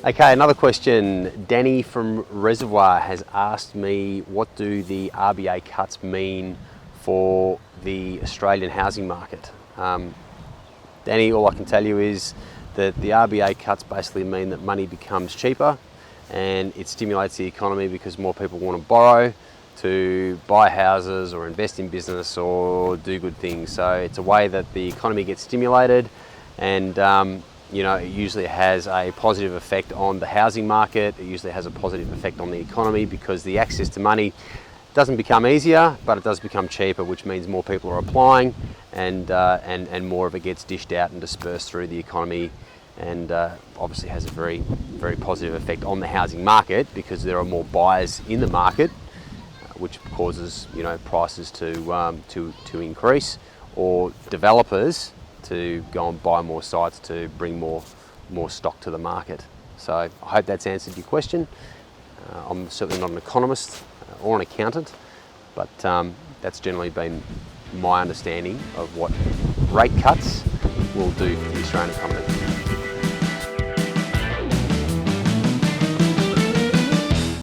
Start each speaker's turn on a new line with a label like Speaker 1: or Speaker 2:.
Speaker 1: Okay, another question. Danny from Reservoir has asked me, what do the RBA cuts mean for the Australian housing market? Danny, all I can tell you is that the RBA cuts basically mean that money becomes cheaper and it stimulates the economy because more people want to borrow to buy houses or invest in business or do good things. So it's a way that the economy gets stimulated, and it usually has a positive effect on the housing market. It usually has a positive effect on the economy because the access to money doesn't become easier, but it does become cheaper, which means more people are applying, and more of it gets dished out and dispersed through the economy, and obviously has a very, very positive effect on the housing market because there are more buyers in the market, which causes prices to increase, or developers to go and buy more sites to bring more stock to the market. So I hope that's answered your question. I'm certainly not an economist or an accountant, but that's generally been my understanding of what rate cuts will do for the Australian economy.